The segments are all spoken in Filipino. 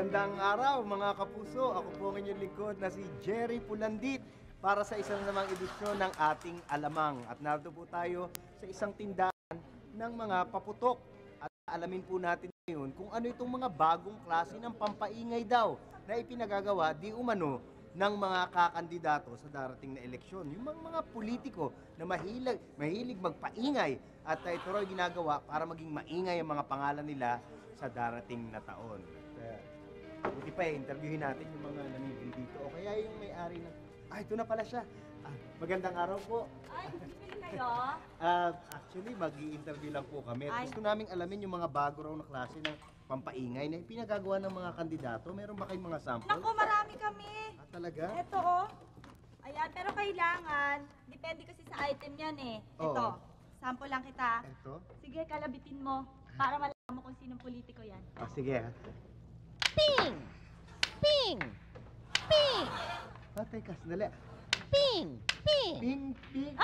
Magandang araw mga kapuso. Ako po ang inyong lingkod na si Jerry Pulandit para sa isang namang edisyon ng ating Alamang. At narito po tayo sa isang tindahan ng mga paputok. At alamin po natin ngayon kung ano itong mga bagong klase ng pampaingay daw na ipinagagawa di umano ng mga kakandidato sa darating na eleksyon. Yung mga politiko na mahilig magpaingay at ito rin ginagawa para maging maingay ang mga pangalan nila sa darating na taon. Buti pa interviewin natin yung mga namimili dito o kaya yung may-ari ng... ito na pala siya. Magandang araw po. Ay, bibili kayo? Actually, mag-i-interview lang po kami. Ay. Gusto naming alamin yung mga bago raw na klase ng pampaingay na pinagagawa ng mga kandidato. Meron ba kayong mga sample? Naku, marami kami. Talaga? Ito oh. Ayan, pero kailangan, depende kasi sa item yan eh. Ito, Oo. sample lang kita. Ito? Sige, kalabitin mo para malaman mo kung sinong politiko yan. Sige ha. Ping! Ping! Ping! Teka, sandali. Ping! Ping! Ping, Ping.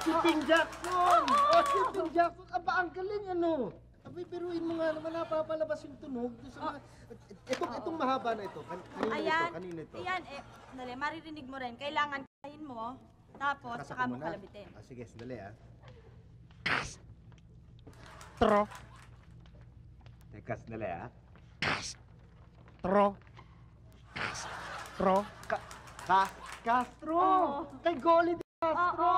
Si Ping Jackson! Si Ping Jackson! Aba, ang galing ano! Abay, biruin mo nga naman, napapalabas yung tunog. Sa mga... Itong mahaba na ito. Kanino ito? Ayan, dali, maririnig mo rin. Kailangan kain mo, tapos saka mo kalabitin. Sige, sandali Tro! Teka, sandali Tro! Tro! Castro! Oo. Kay Golly Castro!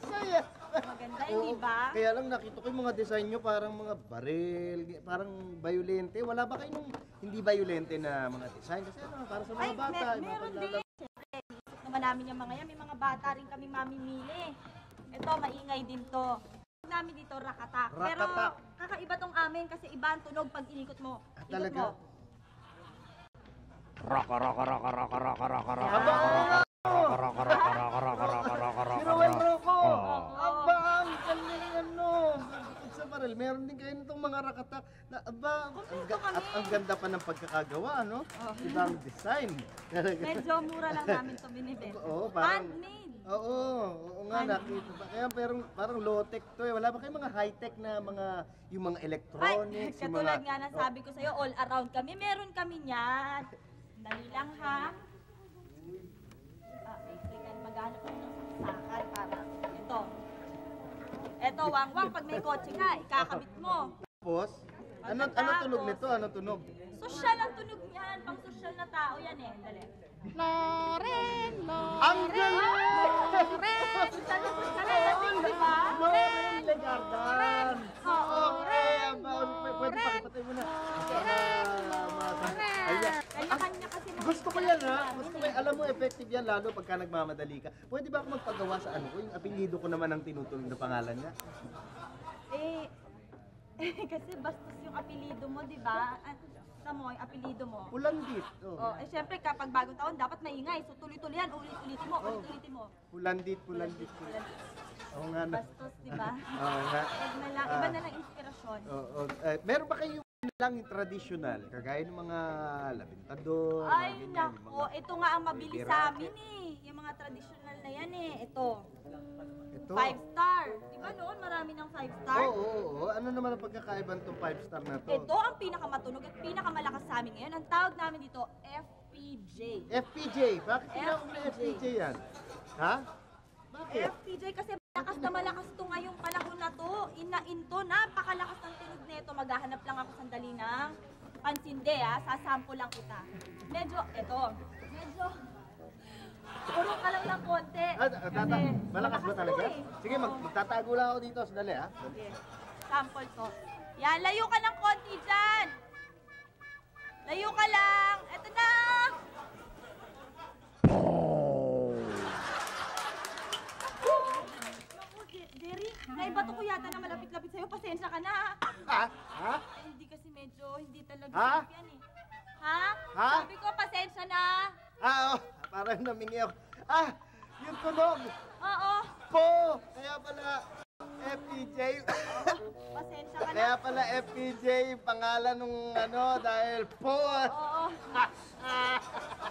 Saya! Maganda, hindi ba? Kaya lang nakita ko yung mga design nyo parang mga baril, parang violente. Wala ba kayong hindi violente na mga design? Kasi para sa mga bata. Meron din. Siyempre, isip naman namin yung mga yan. May mga bata rin kami mamimili. Ito, maingay din to. Tawag namin dito, rakatak. Pero Rakatak. kakaiba tong amin kasi iba ang tunog pag inikot mo. Ikot Talaga? mo. Raka raka raka raka raka raka raka Aba! raka raka raka raka raka raka Si raka Roel Rocco! Oo. Aba, ang galing ano! Bukod sa baril, meron din kayo nitong mga rakatak na aba, at ang ganda pa ng pagkakagawa, no? Ibang design. Medyo mura lang namin to binibenta. Oo, parang... Handmade. Oo nga, nakita pa. Kaya parang low-tech to eh. Wala ba kayong mga high-tech na yung mga Ay, electronics? yung katulad mga, nga ng sabi ko sa'yo, all around kami. Meron kami niyan. Dali lang ha. Maghanap ako ng saksakan para ito. Ito, wangwang, pag may kotse ka, ikakabit mo. Tapos, ano tunog nito? Ano tunog? Sosyal ang tunog niyan. Pang sosyal na tao yan eh. Dali. Loren! Ang galing! Talagang, di ba? Loren Legardan! Okay, pwede pakipatay mo na. Kanya-kanya kasi mga Gusto ko yan ha. Gusto ko yan. Alam mo, effective yan lalo pagka nagmamadali ka. Pwede ba ako magpagawa sa ano ko? Yung apelyido ko naman ang tinutunog na pangalan niya. kasi bastos yung apelido mo, di ba? Mo, yung apelido mo. Pulandit. Oh, syempre kapag bagong taon dapat maingay. So tuloy-tuloy yan, ulit-ulitin mo, ulit-ulitin mo. Pulandit. Oo nga na. Bastos, di ba? Oo nga. Iba na lang inspirasyon. Oo. Meron ba kayong lang yung traditional? Kagaya ng mga labintador? Ay, mga ganyan, nako, ito nga ang mabili sa amin eh. Yung mga traditional na yan eh. Ito. Ito. 5-star. Di ba noon marami ng 5-star? Oo. Ano naman ang pagkakaiban itong 5-star na to? Ito ang pinakamatunog at pinakamalakas sa amin ngayon. Ang tawag namin dito, FPJ. FPJ. Bakit tinawag na FPJ yan? Ha? Bakit? FPJ kasi malakas na malakas to ngayong panahon na to. Inain to, napakalakas ng tunog nito. Maghahanap lang ako sandali ng pansinde ha. Sasample lang kita. Medyo, puro ka lang ng konti. Malakas ba talaga? to eh. Sige, magtatago lang ako dito. Sandali ha. Sige. Sample to. Yan, layo ka ng konti dyan. Layo ka lang. Eto na. Jerry, naibato ko yata na malapit-lapit sa'yo. Pasensya ka na. Ha? Hindi kasi hindi talaga Ha? safe yan eh. Ha? Ha? Sabi ko, pasensya na. Parang namingi ako. Yung tunog. Oo. Po! Kaya pala FPJ. Pasensya ka na. Kaya pala FPJ yung pangalan nung dahil po. Oo.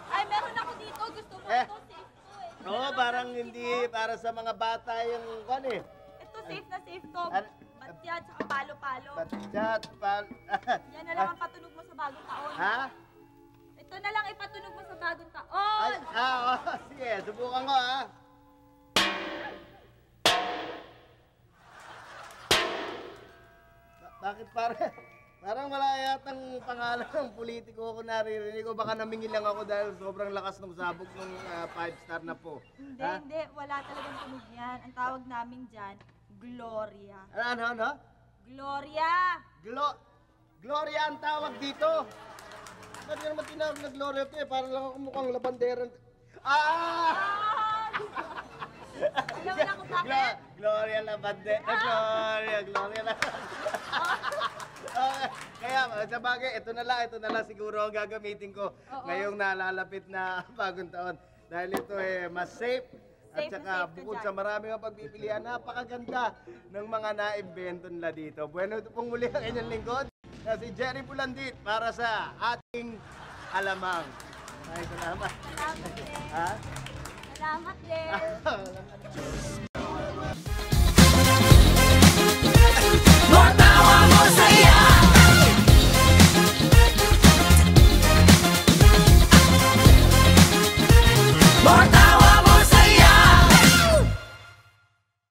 Ay, meron ako dito. Gusto mo ito? Safe to eh. Oo, parang hindi para sa mga bata yung Ito safe na safe to. Batya at saka palo-palo. Batsyat, Yan na lang ang patunog mo sa bagong taon. Ha? Ito na lang ipatunog mo sa bagong Ay, taon. sige, subukan ko, ha? Bakit parang wala yatang pangalan ng politiko ko naririnig ko. Baka namingil lang ako dahil sobrang lakas ng sabog ng 5-star na po. Hindi, Ha? hindi. Wala talagang tunog yan. Ang tawag namin dyan, Gloria. Ano? Gloria! Gloria ang tawag dito. Ba't yun naman tinawag na Gloria ito eh? Parang lang ako mukhang labandera. Ah! Alam mo na kung bakit? Gloria Labandera. Gloria Labandera. Okay. Kaya sa bagay, ito na lang siguro ang gagamitin ko Oo. ngayong nalalapit na bagong taon. Dahil ito mas safe. At Safe na saka safe ka bukod dyan. sa marami ang pagpipilian, napakaganda ng mga naimbento nila dito. Bueno, ito pong muli ang inyong lingkod na si Jerry Pulandit para sa ating alamang. Ay, salamat. Salamat din. Ha? Salamat din.